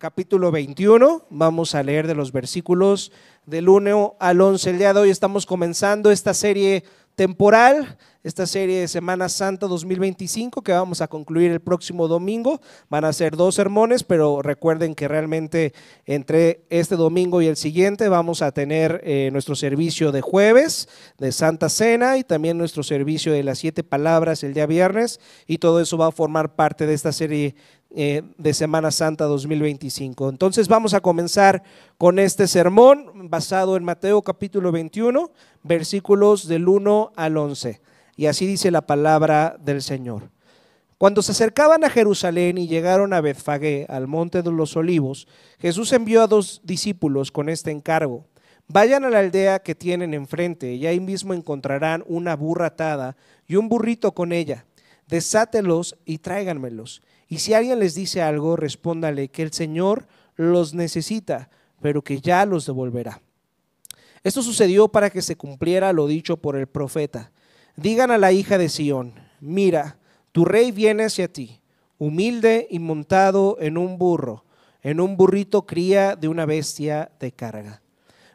capítulo 21, vamos a leer de los versículos del 1 al 11. El día de hoy estamos comenzando esta serie temporal, esta serie de Semana Santa 2025 que vamos a concluir el próximo domingo. Van a ser 2 sermones, pero recuerden que realmente entre este domingo y el siguiente vamos a tener nuestro servicio de jueves de Santa Cena y también nuestro servicio de las 7 palabras el día viernes, y todo eso va a formar parte de esta serie de Semana Santa 2025. Entonces vamos a comenzar con este sermón basado en Mateo capítulo 21, versículos del 1 al 11. Y así dice la palabra del Señor. Cuando se acercaban a Jerusalén y llegaron a Betfagé, al monte de los olivos, Jesús envió a 2 discípulos con este encargo: vayan a la aldea que tienen enfrente, y ahí mismo encontrarán una burra atada y un burrito con ella. Desátelos y tráiganmelos. Y si alguien les dice algo, respóndale que el Señor los necesita, pero que ya los devolverá. Esto sucedió para que se cumpliera lo dicho por el profeta: digan a la hija de Sión, mira, tu rey viene hacia ti, humilde y montado en un burrito cría de una bestia de carga.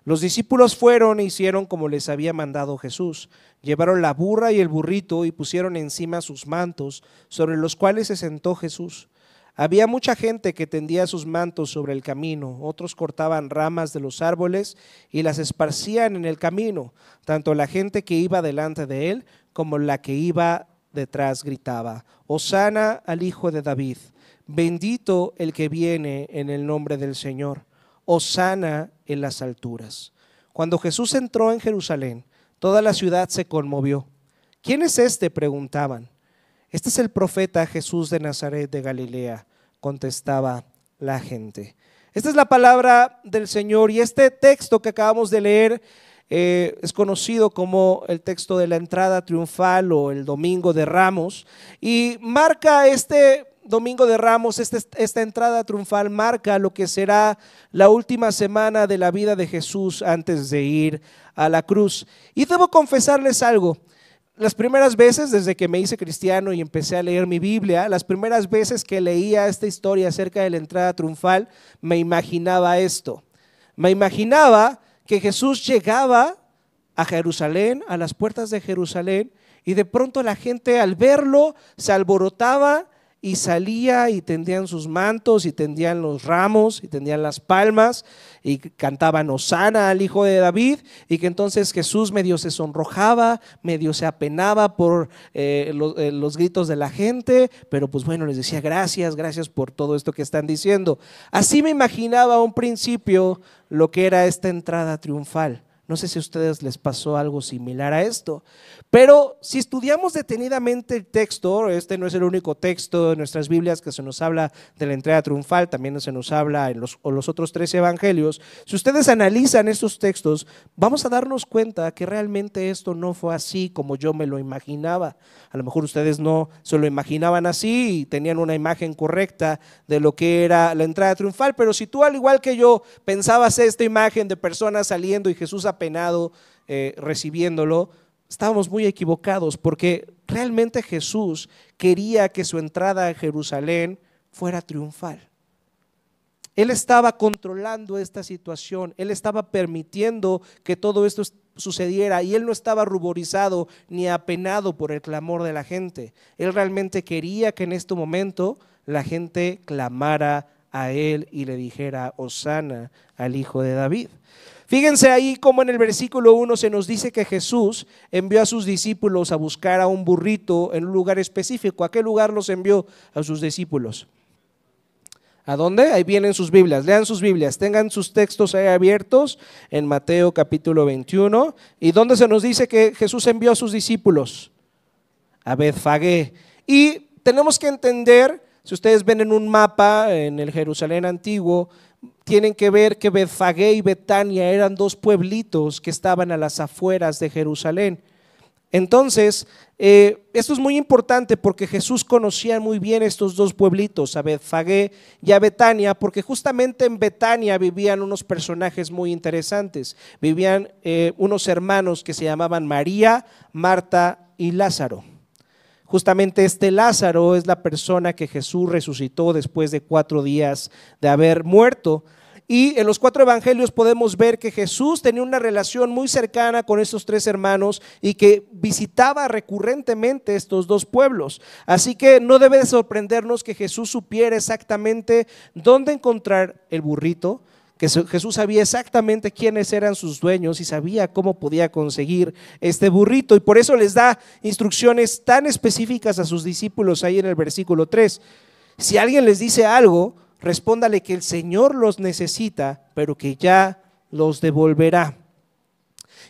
Los discípulos fueron e hicieron como les había mandado Jesús. Llevaron la burra y el burrito y pusieron encima sus mantos, sobre los cuales se sentó Jesús. Había mucha gente que tendía sus mantos sobre el camino, otros cortaban ramas de los árboles y las esparcían en el camino. Tanto la gente que iba delante de él como la que iba detrás gritaba: Hosana al Hijo de David, bendito el que viene en el nombre del Señor, Hosana en las alturas. Cuando Jesús entró en Jerusalén, toda la ciudad se conmovió. ¿Quién es este?, preguntaban. Este es el profeta Jesús de Nazaret de Galilea, contestaba la gente. Esta es la palabra del Señor, y este texto que acabamos de leer es conocido como el texto de la entrada triunfal o el Domingo de Ramos, y marca este Domingo de Ramos, esta entrada triunfal marca lo que será la última semana de la vida de Jesús antes de ir a la cruz. Y debo confesarles algo: las primeras veces desde que me hice cristiano y empecé a leer mi Biblia, las primeras veces que leía esta historia acerca de la entrada triunfal, me imaginaba esto. Me imaginaba que Jesús llegaba a Jerusalén, a las puertas de Jerusalén, y de pronto la gente al verlo se alborotaba y salía y tendían sus mantos y tendían los ramos y tendían las palmas y cantaban Hosana al Hijo de David, y que entonces Jesús medio se sonrojaba, medio se apenaba por los gritos de la gente, pero pues bueno, les decía gracias por todo esto que están diciendo. Así me imaginaba a un principio lo que era esta entrada triunfal. No sé si a ustedes les pasó algo similar a esto, pero si estudiamos detenidamente el texto, este no es el único texto de nuestras Biblias que se nos habla de la entrada triunfal, también se nos habla en los otros 13 evangelios. Si ustedes analizan estos textos, vamos a darnos cuenta que realmente esto no fue así como yo me lo imaginaba. A lo mejor ustedes no se lo imaginaban así y tenían una imagen correcta de lo que era la entrada triunfal, pero si tú, al igual que yo, pensabas esta imagen de personas saliendo y Jesús apenado recibiéndolo, estábamos muy equivocados, porque realmente Jesús quería que su entrada a Jerusalén fuera triunfal. Él estaba controlando esta situación, Él estaba permitiendo que todo esto sucediera, y Él no estaba ruborizado ni apenado por el clamor de la gente. Él realmente quería que en este momento la gente clamara a Él y le dijera Hosana al Hijo de David. Fíjense ahí como en el versículo 1 se nos dice que Jesús envió a sus discípulos a buscar a un burrito en un lugar específico. ¿A qué lugar los envió a sus discípulos? ¿A dónde? Ahí vienen sus Biblias, lean sus Biblias, tengan sus textos ahí abiertos en Mateo capítulo 21. ¿Y dónde se nos dice que Jesús envió a sus discípulos? A Betfagé. Y tenemos que entender, si ustedes ven en un mapa en el Jerusalén antiguo, tienen que ver que Betfagé y Betania eran 2 pueblitos que estaban a las afueras de Jerusalén. Entonces, esto es muy importante porque Jesús conocía muy bien estos 2 pueblitos, a Betfagé y a Betania, porque justamente en Betania vivían unos personajes muy interesantes. Vivían unos hermanos que se llamaban María, Marta y Lázaro. Justamente este Lázaro es la persona que Jesús resucitó después de 4 días de haber muerto. Y en los 4 evangelios podemos ver que Jesús tenía una relación muy cercana con estos 3 hermanos y que visitaba recurrentemente estos 2 pueblos. Así que no debe de sorprendernos que Jesús supiera exactamente dónde encontrar el burrito, que Jesús sabía exactamente quiénes eran sus dueños y sabía cómo podía conseguir este burrito. Y por eso les da instrucciones tan específicas a sus discípulos ahí en el versículo 3. Si alguien les dice algo, respóndale que el Señor los necesita, pero que ya los devolverá.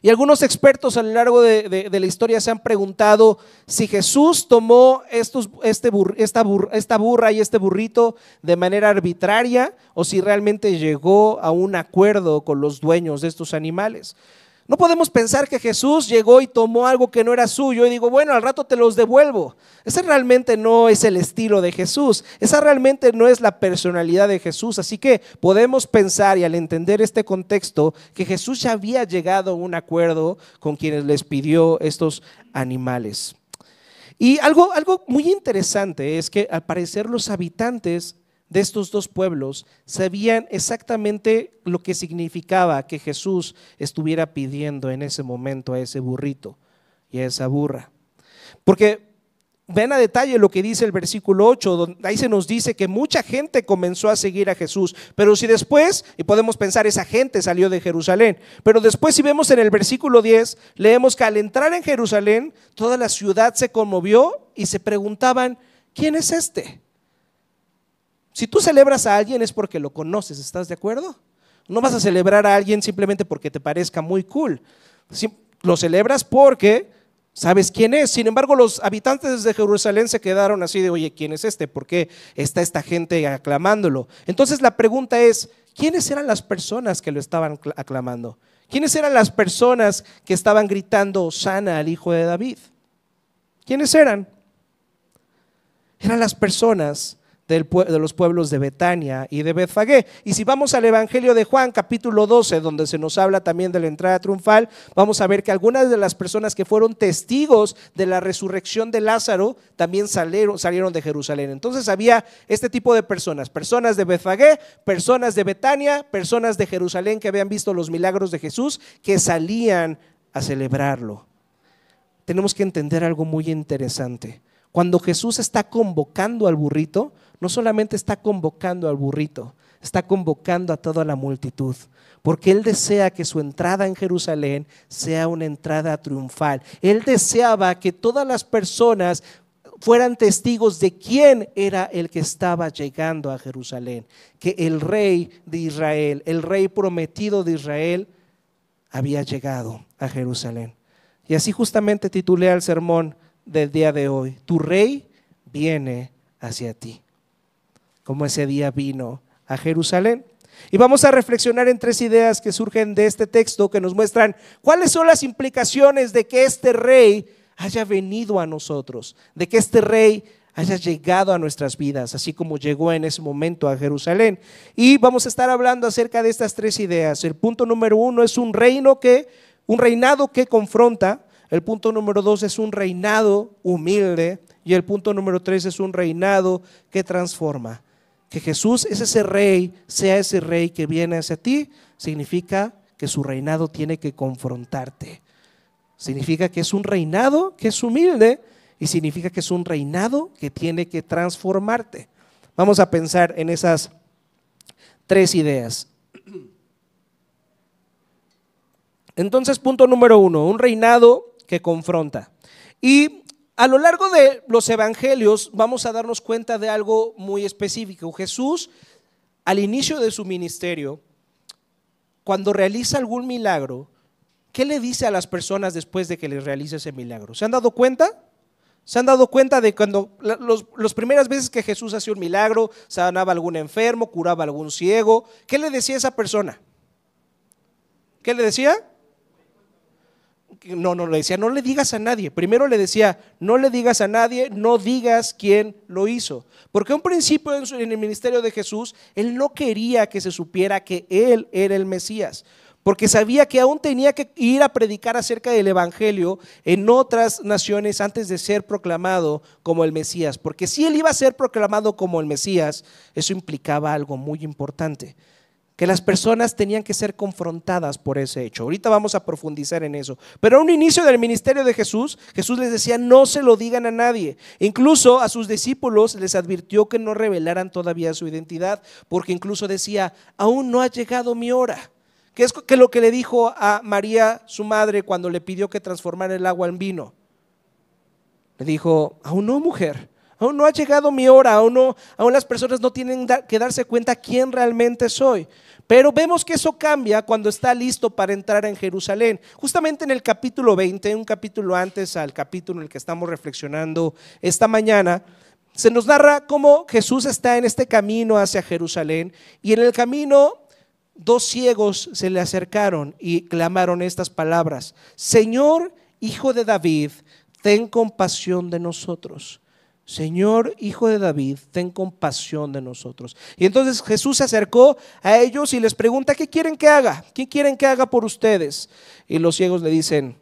Y algunos expertos a lo largo de la historia se han preguntado si Jesús tomó esta burra y este burrito de manera arbitraria o si realmente llegó a un acuerdo con los dueños de estos animales. No podemos pensar que Jesús llegó y tomó algo que no era suyo y digo, bueno, al rato te los devuelvo. Ese realmente no es el estilo de Jesús, esa realmente no es la personalidad de Jesús. Así que podemos pensar, y al entender este contexto, que Jesús ya había llegado a un acuerdo con quienes les pidió estos animales. Y algo muy interesante es que al parecer los habitantes de estos 2 pueblos sabían exactamente lo que significaba que Jesús estuviera pidiendo en ese momento a ese burrito y a esa burra. Porque ven a detalle lo que dice el versículo 8, donde ahí se nos dice que mucha gente comenzó a seguir a Jesús, pero si después, y podemos pensar esa gente salió de Jerusalén, pero después si vemos en el versículo 10, leemos que al entrar en Jerusalén, toda la ciudad se conmovió y se preguntaban, ¿quién es este? Si tú celebras a alguien es porque lo conoces, ¿estás de acuerdo? No vas a celebrar a alguien simplemente porque te parezca muy cool. Lo celebras porque sabes quién es. Sin embargo, los habitantes de Jerusalén se quedaron así de, oye, ¿quién es este? ¿Por qué está esta gente aclamándolo? Entonces la pregunta es, ¿quiénes eran las personas que lo estaban aclamando? ¿Quiénes eran las personas que estaban gritando Hosana al hijo de David? ¿Quiénes eran? Eran las personas de los pueblos de Betania y de Betfagé. Y si vamos al Evangelio de Juan, capítulo 12, donde se nos habla también de la entrada triunfal, vamos a ver que algunas de las personas que fueron testigos de la resurrección de Lázaro también salieron de Jerusalén. Entonces había este tipo de personas de Betfagé, personas de Betania, personas de Jerusalén que habían visto los milagros de Jesús, que salían a celebrarlo. Tenemos que entender algo muy interesante. Cuando Jesús está convocando al burrito, no solamente está convocando al burrito, está convocando a toda la multitud, porque Él desea que su entrada en Jerusalén sea una entrada triunfal. Él deseaba que todas las personas fueran testigos de quién era el que estaba llegando a Jerusalén, que el rey de Israel, el rey prometido de Israel, había llegado a Jerusalén. Y así justamente titulé al sermón del día de hoy, tu rey viene hacia ti, como ese día vino a Jerusalén. Y vamos a reflexionar en 3 ideas que surgen de este texto que nos muestran cuáles son las implicaciones de que este rey haya venido a nosotros, de que este rey haya llegado a nuestras vidas, así como llegó en ese momento a Jerusalén. Y vamos a estar hablando acerca de estas 3 ideas. El punto número 1 es un reinado que confronta. El punto número 2 es un reinado humilde y el punto número 3 es un reinado que transforma. Que Jesús es ese rey, sea ese rey que viene hacia ti, significa que su reinado tiene que confrontarte. Significa que es un reinado que es humilde y significa que es un reinado que tiene que transformarte. Vamos a pensar en esas 3 ideas. Entonces, punto número 1, un reinado que confronta. Y a lo largo de los evangelios vamos a darnos cuenta de algo muy específico. Jesús, al inicio de su ministerio, cuando realiza algún milagro, ¿qué le dice a las personas después de que les realiza ese milagro? ¿Se han dado cuenta? ¿Se han dado cuenta de cuando las primeras veces que Jesús hacía un milagro, sanaba a algún enfermo, curaba a algún ciego? ¿Qué le decía a esa persona? ¿Qué le decía? No le decía, no le digas a nadie. Primero le decía, no le digas a nadie, no digas quién lo hizo. Porque un principio en el ministerio de Jesús, Él no quería que se supiera que Él era el Mesías. porque sabía que aún tenía que ir a predicar acerca del evangelio en otras naciones antes de ser proclamado como el Mesías, porque si él iba a ser proclamado como el Mesías, eso implicaba algo muy importante, que las personas tenían que ser confrontadas por ese hecho. Ahorita vamos a profundizar en eso. Pero a un inicio del ministerio de Jesús, Jesús les decía: no se lo digan a nadie. Incluso a sus discípulos les advirtió que no revelaran todavía su identidad, porque incluso decía: aún no ha llegado mi hora. ¿Qué es lo que le dijo a María, su madre, cuando le pidió que transformara el agua en vino? Le dijo: aún no, mujer. Aún no ha llegado mi hora, aún las personas no tienen que darse cuenta quién realmente soy. Pero vemos que eso cambia cuando está listo para entrar en Jerusalén. Justamente en el capítulo 20, un capítulo antes al capítulo en el que estamos reflexionando esta mañana, se nos narra cómo Jesús está en este camino hacia Jerusalén, y en el camino 2 ciegos se le acercaron y clamaron estas palabras: Señor, Hijo de David, ten compasión de nosotros. Señor, Hijo de David, ten compasión de nosotros. Y entonces Jesús se acercó a ellos y les pregunta: ¿qué quieren que haga? ¿Qué quieren que haga por ustedes? Y los ciegos le dicen: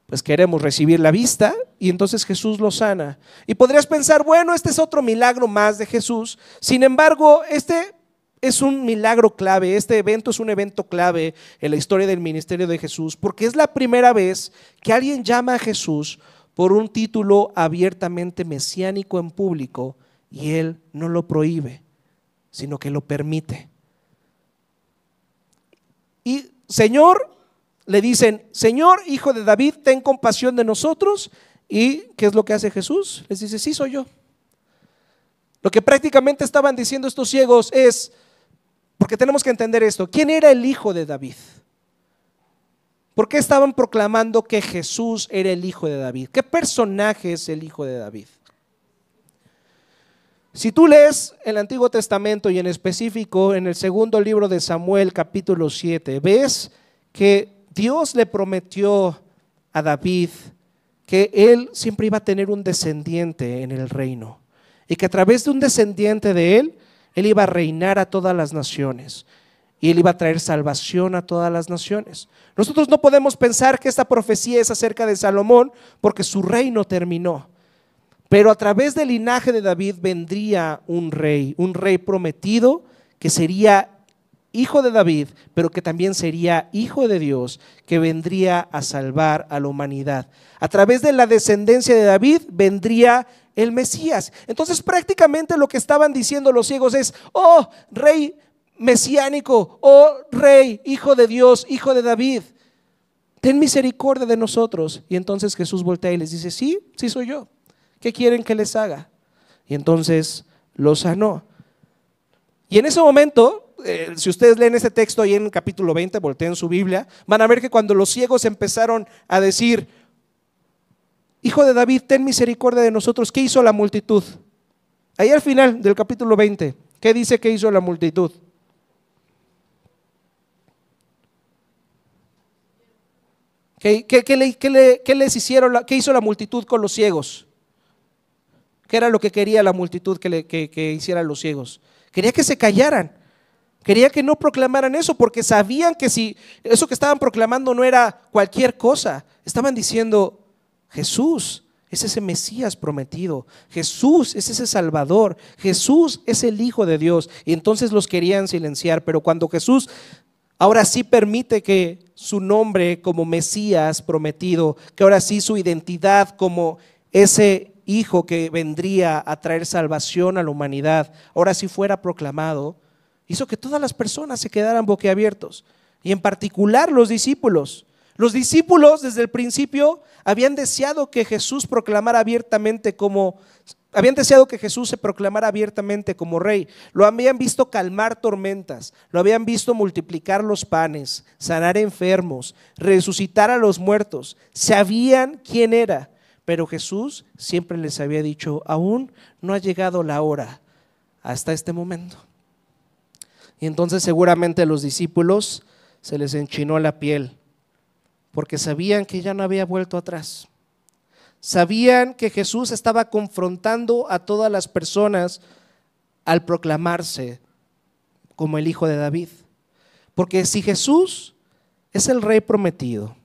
pues queremos recibir la vista. Y entonces Jesús los sana. Y podrías pensar: bueno, este es otro milagro más de Jesús. Sin embargo, este es un milagro clave, este evento es un evento clave en la historia del ministerio de Jesús, porque es la primera vez que alguien llama a Jesús por un título abiertamente mesiánico en público, y él no lo prohíbe, sino que lo permite. Y Señor, le dicen: Señor, Hijo de David, ten compasión de nosotros. ¿Y qué es lo que hace Jesús? Les dice: sí, soy yo. Lo que prácticamente estaban diciendo estos ciegos es, porque tenemos que entender esto, ¿quién era el Hijo de David? ¿Por qué estaban proclamando que Jesús era el Hijo de David? ¿Qué personaje es el Hijo de David? Si tú lees el Antiguo Testamento, y en específico en el segundo libro de Samuel, capítulo 7, ves que Dios le prometió a David que él siempre iba a tener un descendiente en el reino, y que a través de un descendiente de él iba a reinar a todas las naciones. Y él iba a traer salvación a todas las naciones. Nosotros no podemos pensar que esta profecía es acerca de Salomón, porque su reino terminó. Pero a través del linaje de David vendría un rey prometido, que sería hijo de David, pero que también sería hijo de Dios, que vendría a salvar a la humanidad. A través de la descendencia de David vendría el Mesías. Entonces prácticamente lo que estaban diciendo los ciegos es: oh, rey mesiánico, oh rey, Hijo de Dios, Hijo de David, ten misericordia de nosotros. Y entonces Jesús voltea y les dice: sí, sí soy yo. ¿Qué quieren que les haga? Y entonces los sanó. Y en ese momento, si ustedes leen ese texto ahí en el capítulo 20, volteen su Biblia, van a ver que cuando los ciegos empezaron a decir: Hijo de David, ten misericordia de nosotros, ¿qué hizo la multitud? Ahí al final del capítulo 20, ¿qué dice que hizo la multitud? ¿Qué les hicieron? ¿Qué hizo la multitud con los ciegos? ¿Qué era lo que quería la multitud que hicieran los ciegos? Quería que se callaran, quería que no proclamaran eso, porque sabían que si eso que estaban proclamando no era cualquier cosa, estaban diciendo: Jesús es ese Mesías prometido, Jesús es ese Salvador, Jesús es el Hijo de Dios. Y entonces los querían silenciar, pero cuando Jesús ahora sí permite que su nombre como Mesías prometido, que ahora sí su identidad como ese Hijo que vendría a traer salvación a la humanidad, ahora sí fuera proclamado, hizo que todas las personas se quedaran boquiabiertos, y en particular los discípulos. Los discípulos desde el principio habían deseado que Jesús se proclamara abiertamente como rey. Lo habían visto calmar tormentas, lo habían visto multiplicar los panes, sanar enfermos, resucitar a los muertos. Sabían quién era, pero Jesús siempre les había dicho: aún no ha llegado la hora hasta este momento. Y entonces seguramente a los discípulos se les enchinó la piel, porque sabían que ya no había vuelto atrás. Sabían que Jesús estaba confrontando a todas las personas al proclamarse como el Hijo de David. Porque si Jesús es el Rey prometido,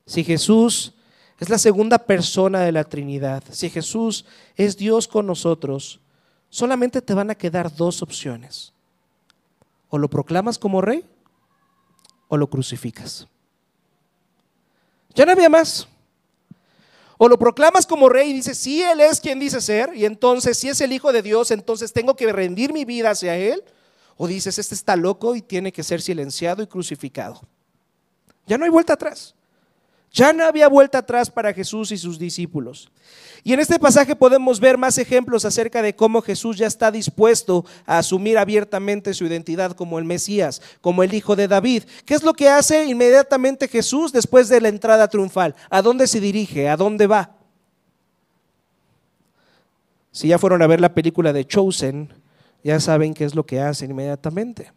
si Jesús es la segunda persona de la Trinidad, si Jesús es Dios con nosotros, solamente te van a quedar dos opciones: o lo proclamas como Rey o lo crucificas. Ya no había más. O lo proclamas como Rey y dices, sí, Él es quien dice ser, y entonces si es el Hijo de Dios, entonces tengo que rendir mi vida hacia Él. O dices, este está loco y tiene que ser silenciado y crucificado. Ya no hay vuelta atrás. Ya no había vuelta atrás para Jesús y sus discípulos. Y en este pasaje podemos ver más ejemplos acerca de cómo Jesús ya está dispuesto a asumir abiertamente su identidad como el Mesías, como el Hijo de David. ¿Qué es lo que hace inmediatamente Jesús después de la entrada triunfal? ¿A dónde se dirige? ¿A dónde va? Si ya fueron a ver la película de Chosen, ya saben qué es lo que hace inmediatamente.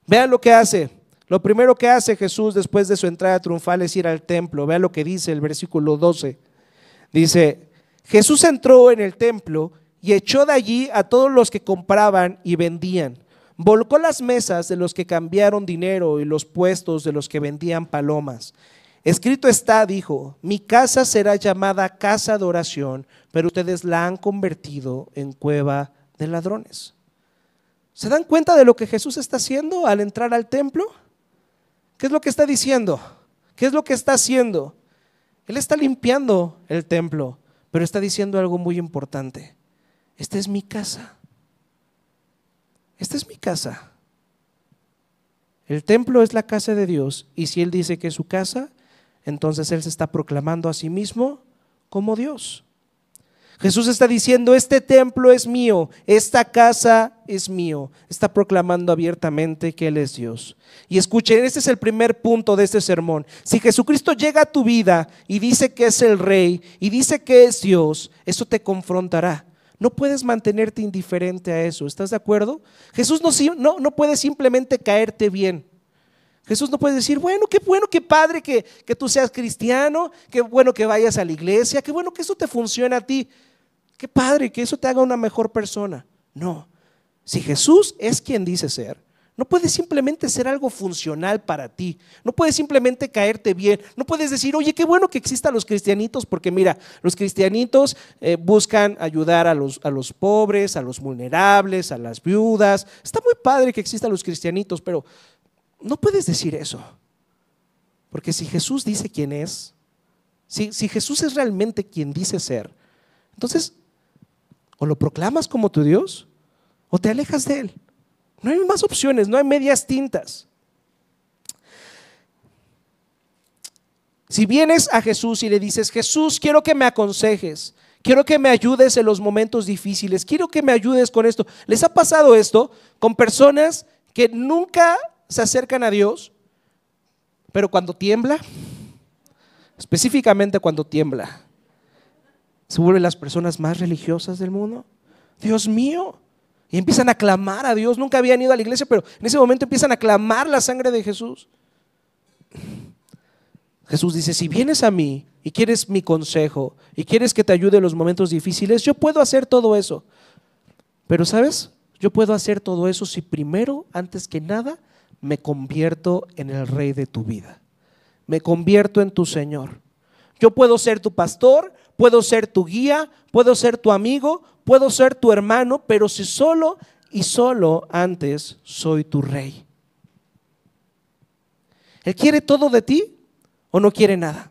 Vean lo que hace. Lo primero que hace Jesús después de su entrada triunfal es ir al templo. Vean lo que dice el versículo 12. Dice, Jesús entró en el templo y echó de allí a todos los que compraban y vendían. Volcó las mesas de los que cambiaron dinero y los puestos de los que vendían palomas. Escrito está, dijo, mi casa será llamada casa de oración, pero ustedes la han convertido en cueva de ladrones. ¿Se dan cuenta de lo que Jesús está haciendo al entrar al templo? ¿Qué es lo que está diciendo? ¿Qué es lo que está haciendo? Él está limpiando el templo, pero está diciendo algo muy importante. Esta es mi casa. Esta es mi casa. El templo es la casa de Dios, y si Él dice que es su casa, entonces Él se está proclamando a sí mismo como Dios. Jesús está diciendo, este templo es mío, esta casa es mío. Está proclamando abiertamente que Él es Dios. Y escuchen, este es el primer punto de este sermón. Si Jesucristo llega a tu vida y dice que es el Rey y dice que es Dios, eso te confrontará. No puedes mantenerte indiferente a eso, ¿estás de acuerdo? Jesús no puede simplemente caerte bien. Jesús no puede decir, bueno, qué padre que tú seas cristiano, qué bueno que vayas a la iglesia, qué bueno que eso te funcione a ti. Qué padre que eso te haga una mejor persona. No, si Jesús es quien dice ser, no puede simplemente ser algo funcional para ti. No puede simplemente caerte bien. No puedes decir, oye, qué bueno que existan los cristianitos, porque mira, los cristianitos buscan ayudar a los pobres, a los vulnerables, a las viudas. Está muy padre que existan los cristianitos, pero no puedes decir eso. Porque si Jesús dice quién es, si Jesús es realmente quien dice ser, entonces o lo proclamas como tu Dios o te alejas de Él. No hay más opciones, no hay medias tintas. Si vienes a Jesús y le dices, Jesús, quiero que me aconsejes, quiero que me ayudes en los momentos difíciles, quiero que me ayudes con esto. ¿Les ha pasado esto con personas que nunca se acercan a Dios, pero cuando tiembla, específicamente cuando tiembla, se vuelven las personas más religiosas del mundo? Dios mío. Y empiezan a clamar a Dios. Nunca habían ido a la iglesia, pero en ese momento empiezan a clamar la sangre de Jesús. Jesús dice, si vienes a mí y quieres mi consejo y quieres que te ayude en los momentos difíciles, yo puedo hacer todo eso. Pero ¿sabes? Yo puedo hacer todo eso si primero, antes que nada, me convierto en el Rey de tu vida. Me convierto en tu Señor. Yo puedo ser tu pastor, puedo ser tu guía, puedo ser tu amigo, puedo ser tu hermano, pero si solo y solo antes soy tu Rey. ¿Él quiere todo de ti o no quiere nada?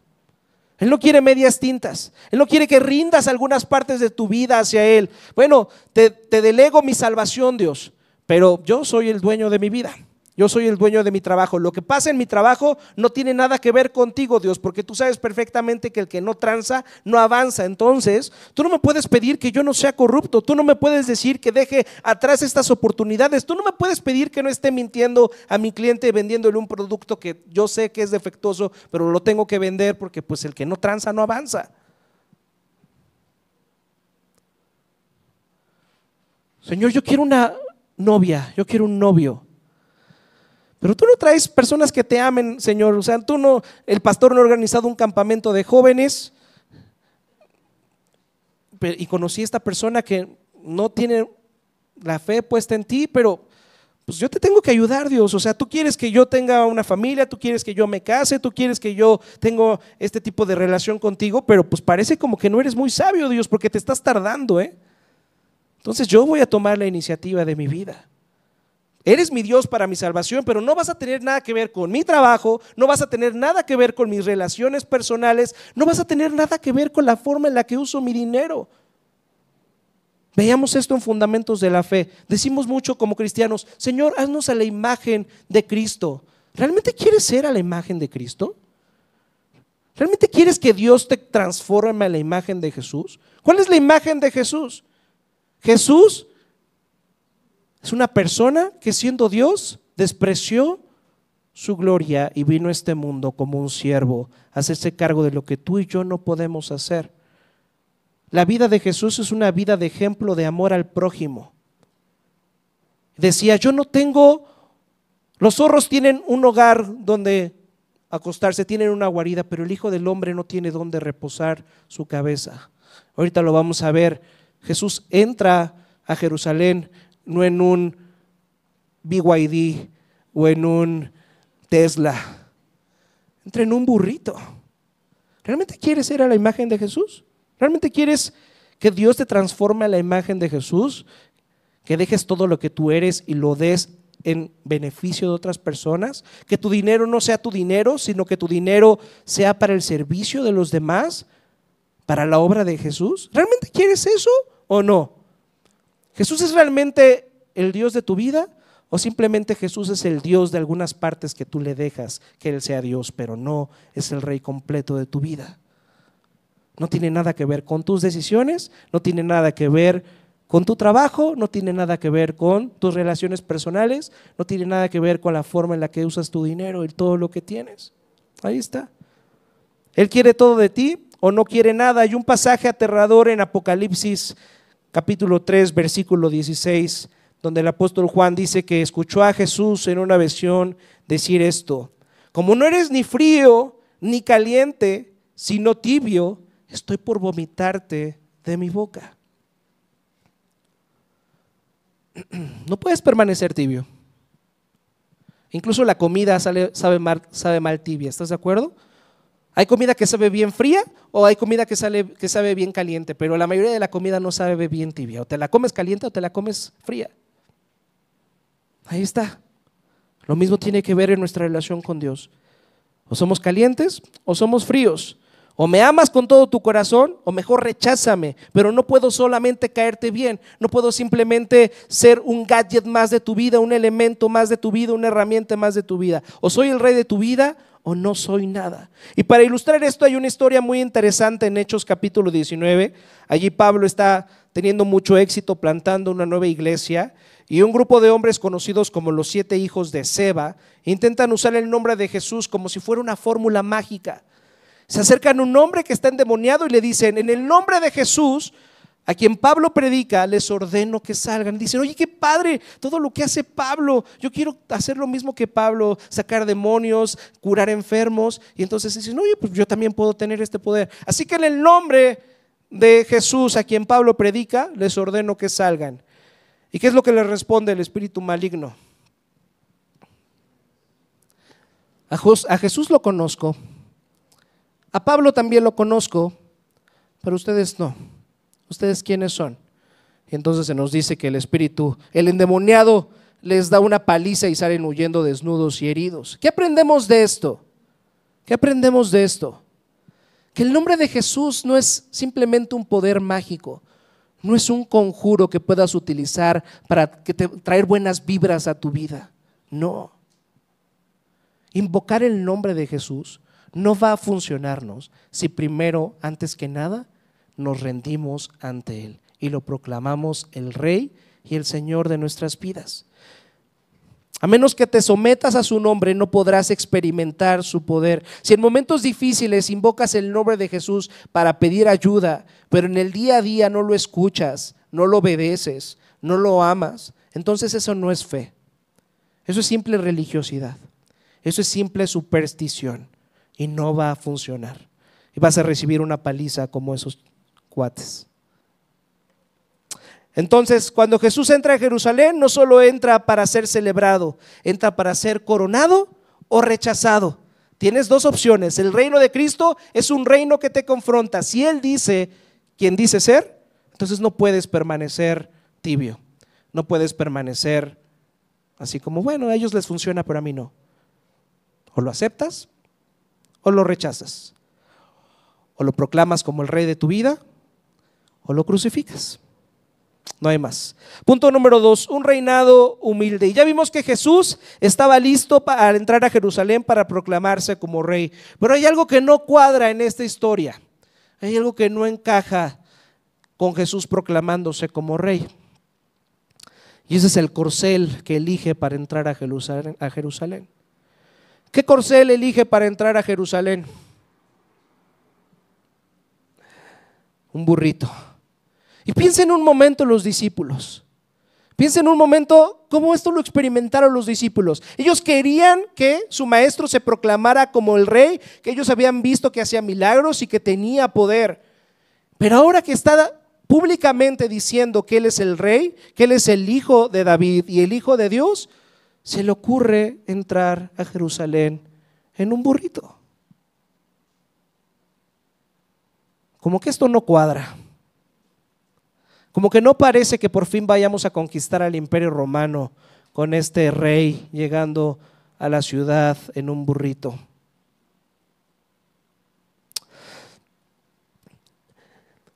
Él no quiere medias tintas. Él no quiere que rindas algunas partes de tu vida hacia Él. Bueno, te delego mi salvación, Dios, pero yo soy el dueño de mi vida. Yo soy el dueño de mi trabajo. Lo que pasa en mi trabajo no tiene nada que ver contigo, Dios, porque tú sabes perfectamente que el que no tranza no avanza. Entonces, tú no me puedes pedir que yo no sea corrupto. Tú no me puedes decir que deje atrás estas oportunidades. Tú no me puedes pedir que no esté mintiendo a mi cliente vendiéndole un producto que yo sé que es defectuoso, pero lo tengo que vender porque pues el que no tranza no avanza. Señor, yo quiero una novia, yo quiero un novio. Pero tú no traes personas que te amen, Señor. O sea, el pastor no ha organizado un campamento de jóvenes y conocí a esta persona que no tiene la fe puesta en ti, pero pues yo te tengo que ayudar, Dios. O sea, tú quieres que yo tenga una familia, tú quieres que yo me case, tú quieres que yo tenga este tipo de relación contigo, pero pues parece como que no eres muy sabio, Dios, porque te estás tardando, ¿eh? Entonces yo voy a tomar la iniciativa de mi vida. Eres mi Dios para mi salvación, pero no vas a tener nada que ver con mi trabajo, no vas a tener nada que ver con mis relaciones personales, no vas a tener nada que ver con la forma en la que uso mi dinero. Veamos esto en Fundamentos de la Fe. Decimos mucho como cristianos: Señor, haznos a la imagen de Cristo. ¿Realmente quieres ser a la imagen de Cristo? ¿Realmente quieres que Dios te transforme a la imagen de Jesús? ¿Cuál es la imagen de Jesús? Jesús es una persona que, siendo Dios, despreció su gloria y vino a este mundo como un siervo a hacerse cargo de lo que tú y yo no podemos hacer. La vida de Jesús es una vida de ejemplo de amor al prójimo. Decía: yo no tengo, los zorros tienen un hogar donde acostarse, tienen una guarida, pero el Hijo del Hombre no tiene donde reposar su cabeza. Ahorita lo vamos a ver. Jesús entra a Jerusalén no en un BYD o en un Tesla, entra en un burrito. ¿Realmente quieres ser a la imagen de Jesús? ¿Realmente quieres que Dios te transforme a la imagen de Jesús? Que dejes todo lo que tú eres y lo des en beneficio de otras personas. Que tu dinero no sea tu dinero, sino que tu dinero sea para el servicio de los demás, para la obra de Jesús. ¿Realmente quieres eso o no? ¿Jesús es realmente el Dios de tu vida? ¿O simplemente Jesús es el Dios de algunas partes que tú le dejas que Él sea Dios, pero no es el Rey completo de tu vida? No tiene nada que ver con tus decisiones, no tiene nada que ver con tu trabajo, no tiene nada que ver con tus relaciones personales, no tiene nada que ver con la forma en la que usas tu dinero y todo lo que tienes. Ahí está. ¿Él quiere todo de ti o no quiere nada? Hay un pasaje aterrador en Apocalipsis capítulo 3, versículo 16, donde el apóstol Juan dice que escuchó a Jesús en una visión decir esto: como no eres ni frío ni caliente, sino tibio, estoy por vomitarte de mi boca. No puedes permanecer tibio. Incluso la comida sabe mal tibia, ¿estás de acuerdo? Hay comida que sabe bien fría o hay comida que sabe bien caliente, pero la mayoría de la comida no sabe bien tibia. O te la comes caliente o te la comes fría. Ahí está. Lo mismo tiene que ver en nuestra relación con Dios. O somos calientes o somos fríos. O me amas con todo tu corazón o mejor recházame, pero no puedo solamente caerte bien, no puedo simplemente ser un gadget más de tu vida, un elemento más de tu vida, una herramienta más de tu vida. O soy el rey de tu vida o no soy nada. Y para ilustrar esto hay una historia muy interesante en Hechos capítulo 19. Allí Pablo está teniendo mucho éxito plantando una nueva iglesia y un grupo de hombres conocidos como los 7 hijos de Seba intentan usar el nombre de Jesús como si fuera una fórmula mágica. Se acercan a un hombre que está endemoniado y le dicen: en el nombre de Jesús, a quien Pablo predica, les ordeno que salgan. Dicen: oye, qué padre todo lo que hace Pablo, yo quiero hacer lo mismo que Pablo, sacar demonios, curar enfermos. Y entonces dicen: oye, pues yo también puedo tener este poder. Así que en el nombre de Jesús, a quien Pablo predica, les ordeno que salgan. ¿Y qué es lo que les responde el espíritu maligno? A Jesús lo conozco, a Pablo también lo conozco, pero ustedes no. ¿Ustedes quiénes son? Y entonces se nos dice que el endemoniado les da una paliza y salen huyendo desnudos y heridos. ¿Qué aprendemos de esto? ¿Qué aprendemos de esto? Que el nombre de Jesús no es simplemente un poder mágico, no es un conjuro que puedas utilizar para traer buenas vibras a tu vida. No. Invocar el nombre de Jesús no va a funcionarnos si primero, antes que nada, nos rendimos ante Él y lo proclamamos el Rey y el Señor de nuestras vidas. A menos que te sometas a su nombre, no podrás experimentar su poder. Si en momentos difíciles invocas el nombre de Jesús para pedir ayuda, pero en el día a día no lo escuchas, no lo obedeces, no lo amas, entonces eso no es fe. Eso es simple religiosidad. Eso es simple superstición y no va a funcionar. Y vas a recibir una paliza como esos cuates. Entonces, cuando Jesús entra a Jerusalén, no solo entra para ser celebrado, entra para ser coronado o rechazado. Tienes dos opciones. El reino de Cristo es un reino que te confronta. Si Él dice quién dice ser, entonces no puedes permanecer tibio. No puedes permanecer así como, bueno, a ellos les funciona, pero a mí no. O lo aceptas o lo rechazas. O lo proclamas como el rey de tu vida o lo crucificas. No hay más. Punto número 2, un reinado humilde. Y ya vimos que Jesús estaba listo para entrar a Jerusalén para proclamarse como rey. Pero hay algo que no cuadra en esta historia. Hay algo que no encaja con Jesús proclamándose como rey. Y ese es el corcel que elige para entrar a Jerusalén. ¿Qué corcel elige para entrar a Jerusalén? Un burrito. Y piensen un momento los discípulos. Piensen un momento cómo esto lo experimentaron los discípulos. Ellos querían que su maestro se proclamara como el rey, que ellos habían visto que hacía milagros y que tenía poder. Pero ahora que está públicamente diciendo que Él es el rey, que Él es el hijo de David y el hijo de Dios, se le ocurre entrar a Jerusalén en un burrito. Como que esto no cuadra. Como que no parece que por fin vayamos a conquistar al Imperio Romano con este rey llegando a la ciudad en un burrito.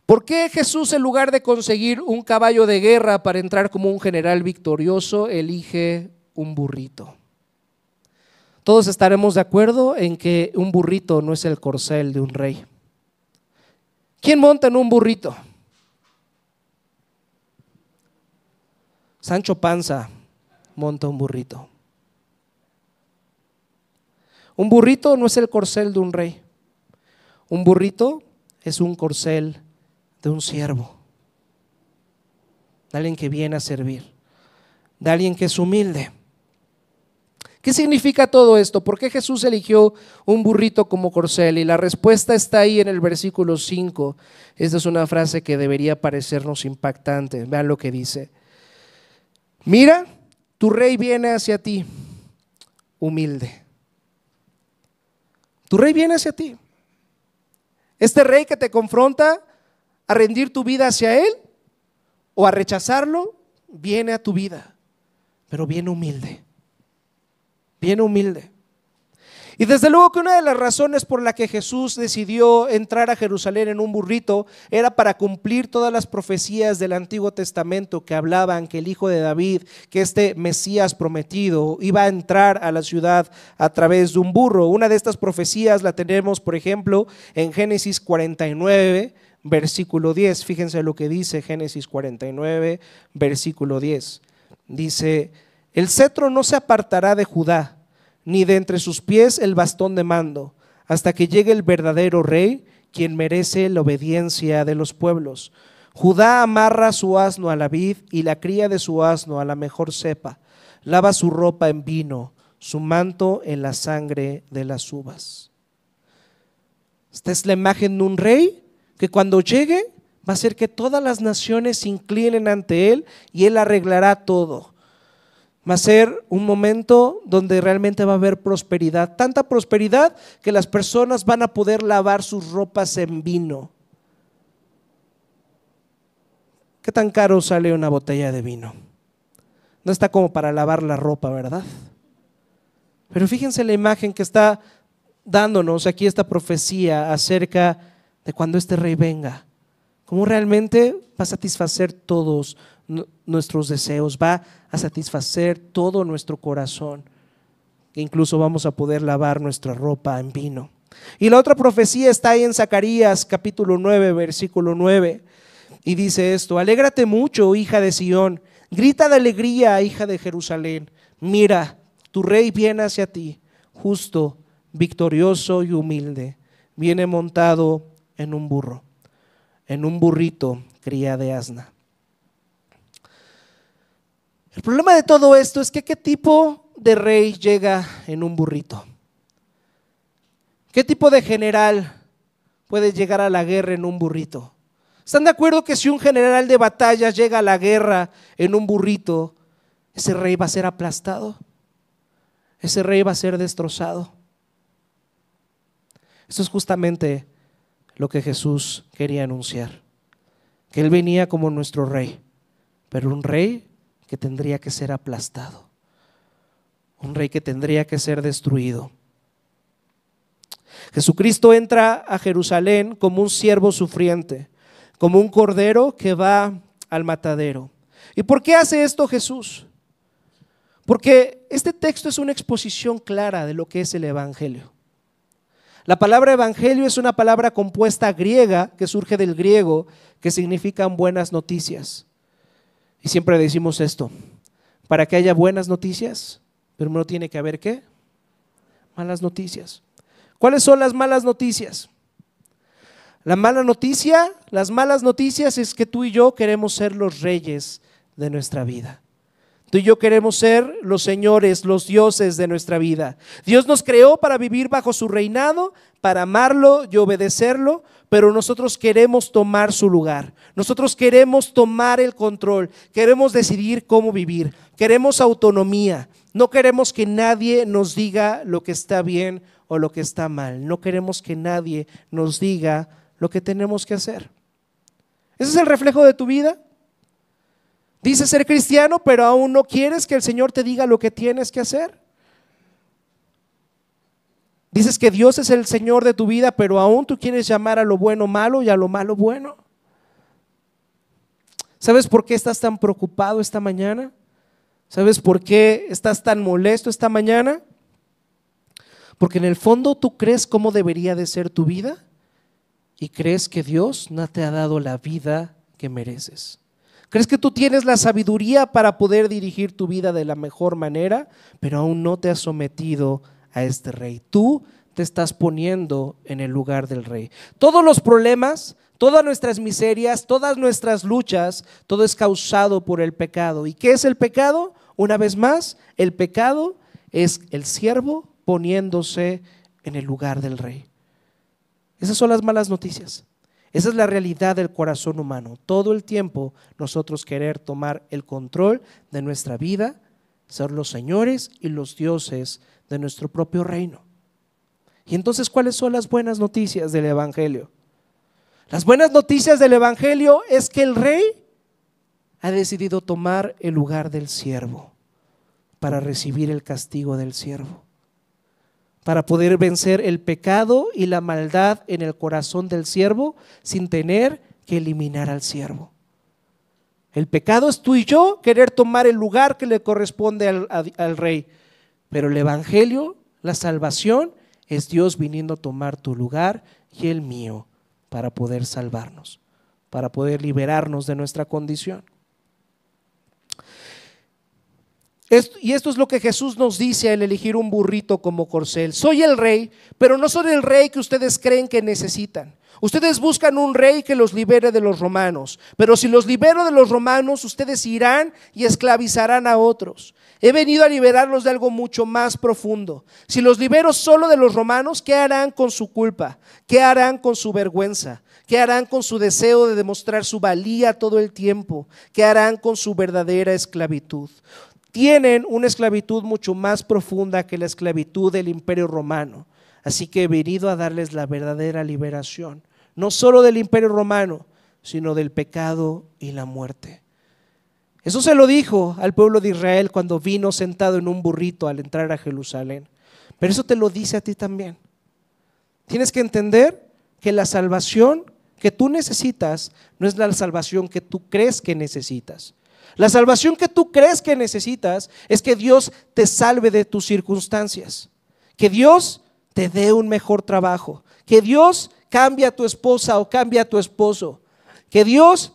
¿Por qué Jesús, en lugar de conseguir un caballo de guerra para entrar como un general victorioso, elige un burrito? Todos estaremos de acuerdo en que un burrito no es el corcel de un rey. ¿Quién monta en un burrito? Sancho Panza monta un burrito. Un burrito no es el corcel de un rey. Un burrito es un corcel de un siervo, de alguien que viene a servir, de alguien que es humilde. ¿Qué significa todo esto? ¿Por qué Jesús eligió un burrito como corcel? Y la respuesta está ahí en el versículo 5. Esta es una frase que debería parecernos impactante. Vean lo que dice. Mira, tu rey viene hacia ti, humilde. Tu rey viene hacia ti. Este rey que te confronta a rendir tu vida hacia él o a rechazarlo, viene a tu vida, pero viene humilde. Viene humilde. Y desde luego que una de las razones por la que Jesús decidió entrar a Jerusalén en un burrito era para cumplir todas las profecías del Antiguo Testamento que hablaban que el hijo de David, que este Mesías prometido, iba a entrar a la ciudad a través de un burro. Una de estas profecías la tenemos, por ejemplo, en Génesis 49, versículo 10. Fíjense lo que dice Génesis 49, versículo 10. Dice: el cetro no se apartará de Judá, ni de entre sus pies el bastón de mando, hasta que llegue el verdadero rey, quien merece la obediencia de los pueblos. Judá amarra su asno a la vid y la cría de su asno a la mejor cepa. Lava su ropa en vino, su manto en la sangre de las uvas. Esta es la imagen de un rey que cuando llegue va a hacer que todas las naciones se inclinen ante él y él arreglará todo. Va a ser un momento donde realmente va a haber prosperidad, tanta prosperidad que las personas van a poder lavar sus ropas en vino. ¿Qué tan caro sale una botella de vino? No está como para lavar la ropa, ¿verdad? Pero fíjense la imagen que está dándonos aquí esta profecía acerca de cuando este rey venga. Cómo realmente va a satisfacer todos nuestros deseos, va a satisfacer todo nuestro corazón, que incluso vamos a poder lavar nuestra ropa en vino. Y la otra profecía está ahí en Zacarías capítulo 9, versículo 9, y dice esto: alégrate mucho, hija de Sión, grita de alegría, hija de Jerusalén. Mira, tu rey viene hacia ti, justo, victorioso y humilde, viene montado en un burro, en un burrito cría de asna. El problema de todo esto es que ¿qué tipo de rey llega en un burrito? ¿Qué tipo de general puede llegar a la guerra en un burrito? ¿Están de acuerdo que si un general de batalla llega a la guerra en un burrito, ese rey va a ser aplastado? Ese rey va a ser destrozado. Eso es justamente lo que Jesús quería anunciar, que Él venía como nuestro rey, pero un rey que tendría que ser aplastado, un rey que tendría que ser destruido. Jesucristo entra a Jerusalén como un siervo sufriente, como un cordero que va al matadero. ¿Y por qué hace esto Jesús? Porque este texto es una exposición clara de lo que es el evangelio. La palabra evangelio es una palabra compuesta griega que surge del griego, que significan buenas noticias. Y siempre decimos esto: para que haya buenas noticias, primero tiene que haber ¿qué? Malas noticias. ¿Cuáles son las malas noticias? Las malas noticias es que tú y yo queremos ser los reyes de nuestra vida. Tú y yo queremos ser los señores, los dioses de nuestra vida. Dios nos creó para vivir bajo su reinado, para amarlo y obedecerlo, pero nosotros queremos tomar su lugar. Nosotros queremos tomar el control, queremos decidir cómo vivir, queremos autonomía. No queremos que nadie nos diga lo que está bien o lo que está mal. No queremos que nadie nos diga lo que tenemos que hacer. ¿Ese es el reflejo de tu vida? Dices ser cristiano, pero aún no quieres que el Señor te diga lo que tienes que hacer. Dices que Dios es el Señor de tu vida, pero aún tú quieres llamar a lo bueno malo y a lo malo bueno. ¿Sabes por qué estás tan preocupado esta mañana? ¿Sabes por qué estás tan molesto esta mañana? Porque en el fondo tú crees cómo debería de ser tu vida y crees que Dios no te ha dado la vida que mereces. Crees que tú tienes la sabiduría para poder dirigir tu vida de la mejor manera, pero aún no te has sometido a este rey. Tú te estás poniendo en el lugar del rey. Todos los problemas, todas nuestras miserias, todas nuestras luchas, todo es causado por el pecado. ¿Y qué es el pecado? Una vez más, el pecado es el siervo poniéndose en el lugar del rey. Esas son las malas noticias. Esa es la realidad del corazón humano. Todo el tiempo nosotros querer tomar el control de nuestra vida, ser los señores y los dioses de nuestro propio reino. Y entonces, ¿cuáles son las buenas noticias del evangelio? Las buenas noticias del evangelio es que el rey ha decidido tomar el lugar del siervo para recibir el castigo del siervo, para poder vencer el pecado y la maldad en el corazón del siervo sin tener que eliminar al siervo. El pecado es tú y yo querer tomar el lugar que le corresponde al rey, pero el evangelio, la salvación, es Dios viniendo a tomar tu lugar y el mío para poder salvarnos, para poder liberarnos de nuestra condición. Y esto es lo que Jesús nos dice al elegir un burrito como corcel. Soy el rey, pero no soy el rey que ustedes creen que necesitan. Ustedes buscan un rey que los libere de los romanos, pero si los libero de los romanos, ustedes irán y esclavizarán a otros. He venido a liberarlos de algo mucho más profundo. Si los libero solo de los romanos, ¿qué harán con su culpa? ¿Qué harán con su vergüenza? ¿Qué harán con su deseo de demostrar su valía todo el tiempo? ¿Qué harán con su verdadera esclavitud? Tienen una esclavitud mucho más profunda que la esclavitud del Imperio Romano. Así que he venido a darles la verdadera liberación, no solo del Imperio Romano, sino del pecado y la muerte. Eso se lo dijo al pueblo de Israel cuando vino sentado en un burrito al entrar a Jerusalén. Pero eso te lo dice a ti también. Tienes que entender que la salvación que tú necesitas no es la salvación que tú crees que necesitas. La salvación que tú crees que necesitas es que Dios te salve de tus circunstancias, que Dios te dé un mejor trabajo, que Dios cambie a tu esposa o cambie a tu esposo, que Dios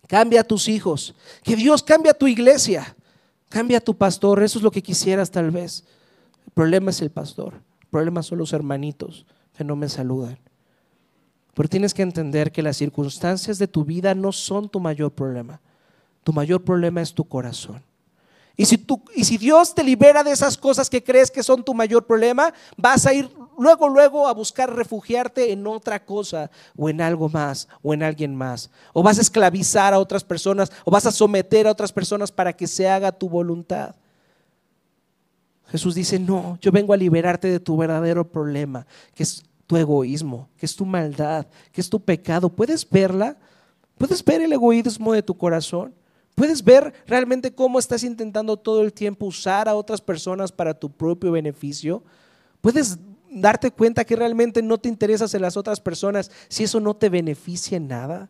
cambie a tus hijos, que Dios cambie a tu iglesia, cambie a tu pastor. Eso es lo que quisieras tal vez. El problema es el pastor, el problema son los hermanitos que no me saludan. Pero tienes que entender que las circunstancias de tu vida no son tu mayor problema. Tu mayor problema es tu corazón. Y si Dios te libera de esas cosas que crees que son tu mayor problema, vas a ir luego a buscar refugiarte en otra cosa o en algo más o en alguien más. O vas a esclavizar a otras personas o vas a someter a otras personas para que se haga tu voluntad. Jesús dice, no, yo vengo a liberarte de tu verdadero problema, que es tu egoísmo, que es tu maldad, que es tu pecado. ¿Puedes verla? ¿Puedes ver el egoísmo de tu corazón? ¿Puedes ver realmente cómo estás intentando todo el tiempo usar a otras personas para tu propio beneficio? ¿Puedes darte cuenta que realmente no te interesas en las otras personas si eso no te beneficia en nada?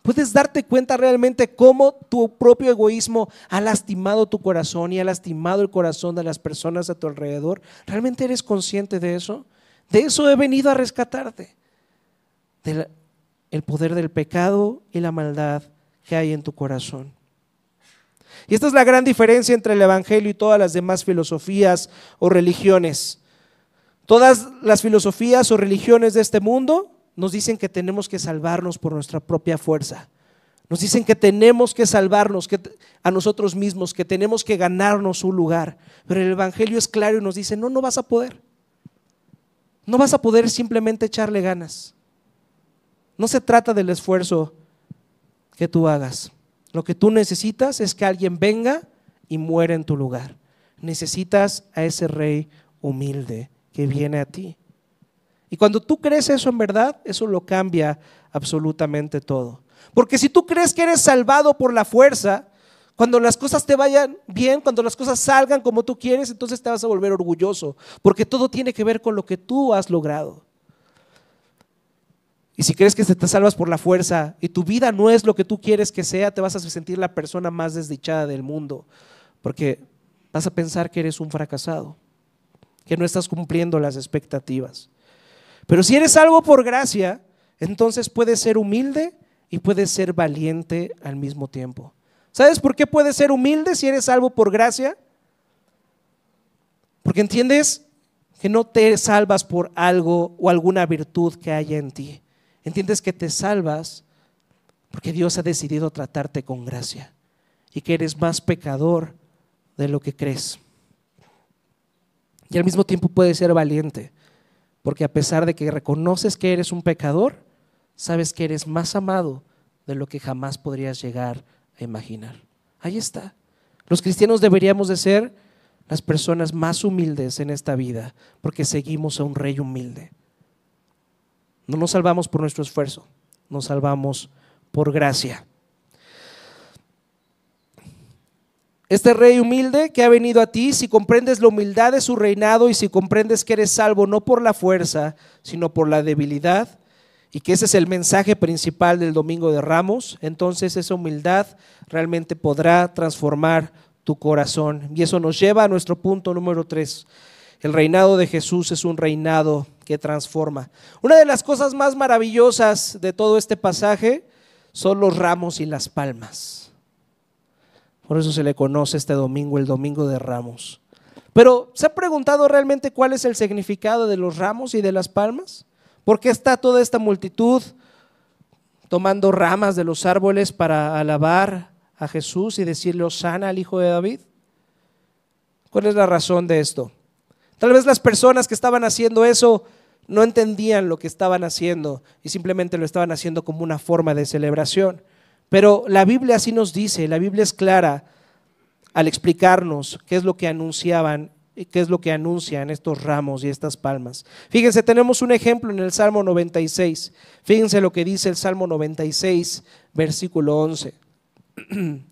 ¿Puedes darte cuenta realmente cómo tu propio egoísmo ha lastimado tu corazón y ha lastimado el corazón de las personas a tu alrededor? ¿Realmente eres consciente de eso? De eso he venido a rescatarte, del poder del pecado y la maldad que hay en tu corazón. Y esta es la gran diferencia entre el Evangelio y todas las demás filosofías o religiones. Todas las filosofías o religiones de este mundo nos dicen que tenemos que salvarnos por nuestra propia fuerza. Nos dicen que tenemos que salvarnos a nosotros mismos, que tenemos que ganarnos un lugar. Pero el Evangelio es claro y nos dice, no vas a poder. No vas a poder simplemente echarle ganas. No se trata del esfuerzo que tú hagas. Lo que tú necesitas es que alguien venga y muera en tu lugar. Necesitas a ese rey humilde que viene a ti. Y cuando tú crees eso en verdad, eso lo cambia absolutamente todo. Porque si tú crees que eres salvado por la fuerza, cuando las cosas te vayan bien, cuando las cosas salgan como tú quieres, entonces te vas a volver orgulloso, porque todo tiene que ver con lo que tú has logrado. Y si crees que te salvas por la fuerza y tu vida no es lo que tú quieres que sea, te vas a sentir la persona más desdichada del mundo, porque vas a pensar que eres un fracasado, que no estás cumpliendo las expectativas. Pero si eres salvo por gracia, entonces puedes ser humilde y puedes ser valiente al mismo tiempo. ¿Sabes por qué puedes ser humilde si eres salvo por gracia? Porque entiendes que no te salvas por algo o alguna virtud que haya en ti. Entiendes que te salvas porque Dios ha decidido tratarte con gracia y que eres más pecador de lo que crees. Y al mismo tiempo puedes ser valiente, porque a pesar de que reconoces que eres un pecador, sabes que eres más amado de lo que jamás podrías llegar a imaginar. Ahí está. Los cristianos deberíamos de ser las personas más humildes en esta vida, porque seguimos a un rey humilde. No nos salvamos por nuestro esfuerzo, nos salvamos por gracia. Este rey humilde que ha venido a ti, si comprendes la humildad de su reinado y si comprendes que eres salvo no por la fuerza, sino por la debilidad, y que ese es el mensaje principal del Domingo de Ramos, entonces esa humildad realmente podrá transformar tu corazón. Y eso nos lleva a nuestro punto número 3. El reinado de Jesús es un reinado que transforma. Una de las cosas más maravillosas de todo este pasaje son los ramos y las palmas. Por eso se le conoce este domingo el Domingo de Ramos. Pero ¿se ha preguntado realmente cuál es el significado de los ramos y de las palmas? ¿Por qué está toda esta multitud tomando ramas de los árboles para alabar a Jesús y decirle Hosana al Hijo de David? ¿Cuál es la razón de esto? Tal vez las personas que estaban haciendo eso no entendían lo que estaban haciendo y simplemente lo estaban haciendo como una forma de celebración. Pero la Biblia así nos dice, la Biblia es clara al explicarnos qué es lo que anunciaban y qué es lo que anuncian estos ramos y estas palmas. Fíjense, tenemos un ejemplo en el Salmo 96. Fíjense lo que dice el Salmo 96, versículo 11.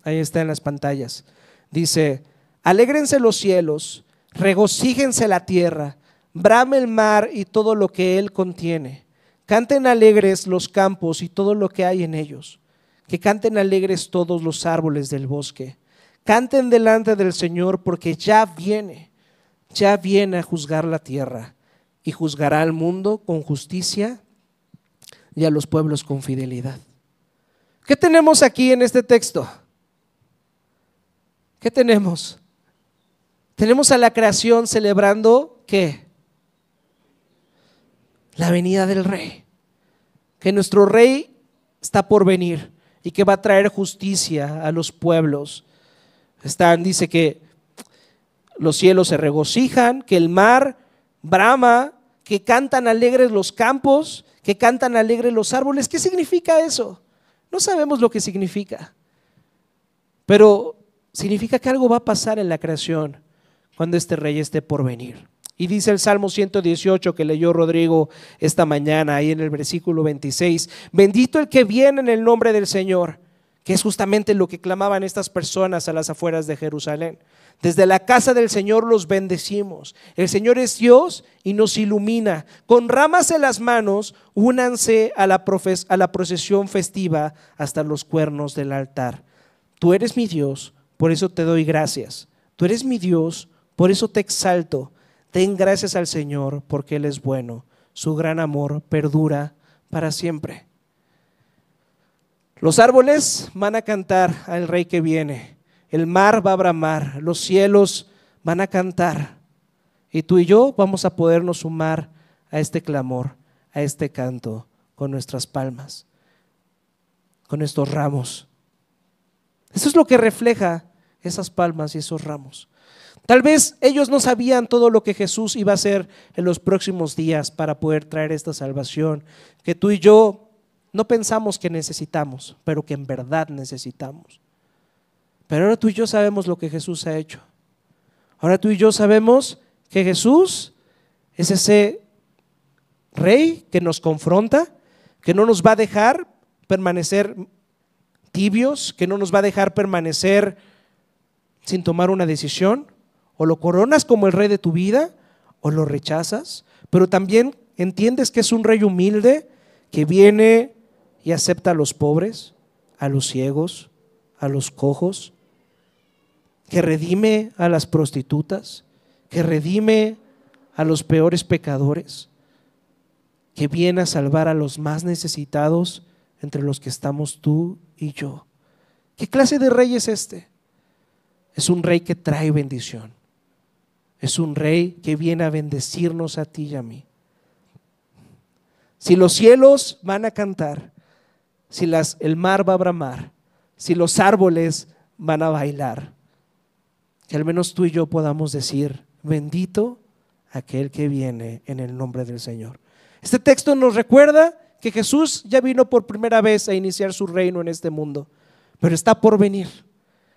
Ahí está en las pantallas. Dice, alégrense los cielos, regocíjense la tierra, brame el mar y todo lo que él contiene. Canten alegres los campos y todo lo que hay en ellos. Que canten alegres todos los árboles del bosque. Canten delante del Señor porque ya viene a juzgar la tierra y juzgará al mundo con justicia y a los pueblos con fidelidad. ¿Qué tenemos aquí en este texto? ¿Qué tenemos? Tenemos a la creación celebrando ¿qué? La venida del Rey. Que nuestro Rey está por venir y que va a traer justicia a los pueblos. Dice que los cielos se regocijan, que el mar brama, que cantan alegres los campos, que cantan alegres los árboles. ¿Qué significa eso? No sabemos lo que significa, pero significa que algo va a pasar en la creación cuando este rey esté por venir. Y dice el Salmo 118 que leyó Rodrigo esta mañana, ahí en el versículo 26, bendito el que viene en el nombre del Señor, que es justamente lo que clamaban estas personas a las afueras de Jerusalén. Desde la casa del Señor los bendecimos. El Señor es Dios y nos ilumina. Con ramas en las manos, únanse a la procesión festiva hasta los cuernos del altar. Tú eres mi Dios, por eso te doy gracias. Tú eres mi Dios, por eso te exalto. Den gracias al Señor porque Él es bueno. Su gran amor perdura para siempre. Los árboles van a cantar al Rey que viene. El mar va a bramar. Los cielos van a cantar. Y tú y yo vamos a podernos sumar a este clamor, a este canto con nuestras palmas, con estos ramos. Eso es lo que refleja esas palmas y esos ramos. Tal vez ellos no sabían todo lo que Jesús iba a hacer en los próximos días para poder traer esta salvación que tú y yo no pensamos que necesitamos, pero que en verdad necesitamos. Pero ahora tú y yo sabemos lo que Jesús ha hecho. Ahora tú y yo sabemos que Jesús es ese Rey que nos confronta, que no nos va a dejar permanecer tibios, que no nos va a dejar permanecer sin tomar una decisión. O lo coronas como el Rey de tu vida o lo rechazas, pero también entiendes que es un Rey humilde que viene y acepta a los pobres, a los ciegos, a los cojos, que redime a las prostitutas, que redime a los peores pecadores, que viene a salvar a los más necesitados entre los que estamos tú y yo. ¿Qué clase de Rey es este? Es un Rey que trae bendición. Es un Rey que viene a bendecirnos a ti y a mí. Si los cielos van a cantar, si el mar va a bramar, si los árboles van a bailar, que al menos tú y yo podamos decir, bendito aquel que viene en el nombre del Señor. Este texto nos recuerda que Jesús ya vino por primera vez a iniciar su reino en este mundo, pero está por venir.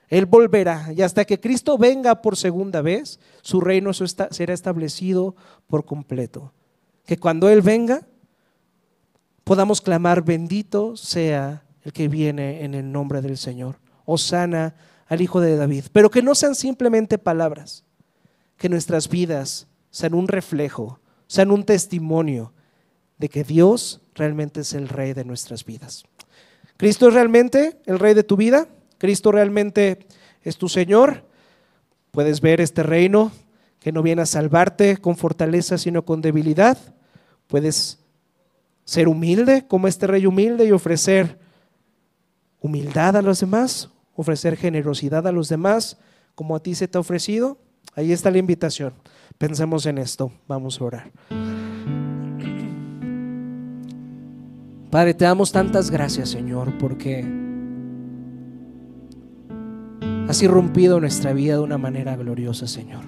Él volverá y hasta que Cristo venga por segunda vez, su reino será establecido por completo. Que cuando Él venga, podamos clamar, bendito sea el que viene en el nombre del Señor. Hosana al Hijo de David. Pero que no sean simplemente palabras, que nuestras vidas sean un reflejo, sean un testimonio de que Dios realmente es el Rey de nuestras vidas. ¿Cristo es realmente el Rey de tu vida? ¿Cristo realmente es tu Señor? Puedes ver este reino que no viene a salvarte con fortaleza sino con debilidad. Puedes ser humilde como este Rey humilde y ofrecer humildad a los demás, ofrecer generosidad a los demás como a ti se te ha ofrecido. Ahí está la invitación. Pensemos en esto. Vamos a orar. Padre, te damos tantas gracias, Señor, porque has irrumpido nuestra vida de una manera gloriosa, Señor.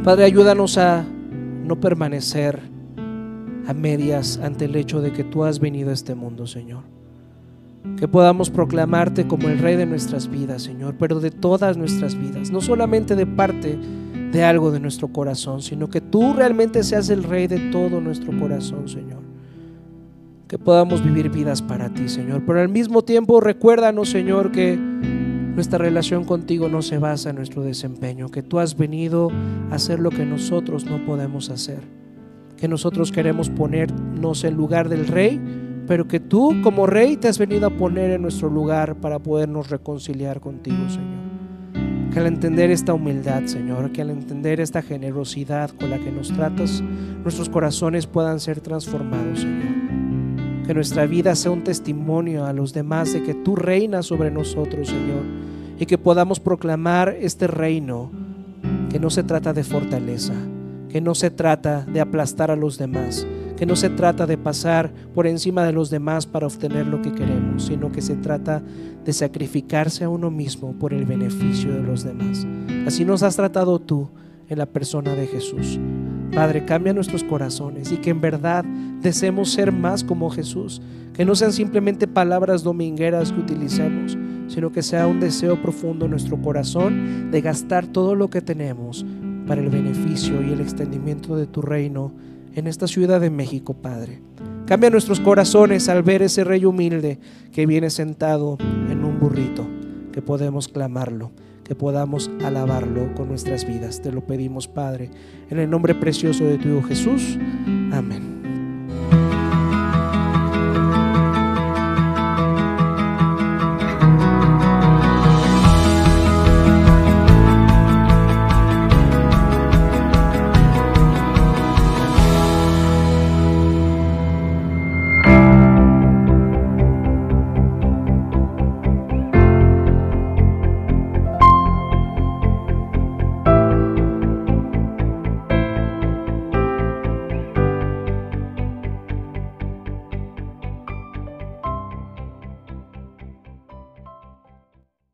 Padre, ayúdanos a no permanecer a medias ante el hecho de que tú has venido a este mundo, Señor. Que podamos proclamarte como el Rey de nuestras vidas, Señor, pero de todas nuestras vidas, no solamente de parte de algo de nuestro corazón, sino que tú realmente seas el Rey de todo nuestro corazón, Señor. Que podamos vivir vidas para ti, Señor, pero al mismo tiempo recuérdanos, Señor, que nuestra relación contigo no se basa en nuestro desempeño, que tú has venido a hacer lo que nosotros no podemos hacer, que nosotros queremos ponernos en lugar del Rey, pero que tú como Rey te has venido a poner en nuestro lugar para podernos reconciliar contigo, Señor. Que al entender esta humildad, Señor, que al entender esta generosidad con la que nos tratas, nuestros corazones puedan ser transformados, Señor. Que nuestra vida sea un testimonio a los demás de que tú reinas sobre nosotros, Señor, y que podamos proclamar este reino que no se trata de fortaleza, que no se trata de aplastar a los demás, que no se trata de pasar por encima de los demás para obtener lo que queremos, sino que se trata de sacrificarse a uno mismo por el beneficio de los demás. Así nos has tratado tú en la persona de Jesús. Padre, cambia nuestros corazones y que en verdad deseemos ser más como Jesús, que no sean simplemente palabras domingueras que utilicemos, sino que sea un deseo profundo en nuestro corazón de gastar todo lo que tenemos para el beneficio y el extendimiento de tu reino en esta Ciudad de México, Padre. Cambia nuestros corazones al ver ese Rey humilde que viene sentado en un burrito, que podemos clamarlo, que podamos alabarlo con nuestras vidas. Te lo pedimos, Padre, en el nombre precioso de tu Hijo Jesús. Amén.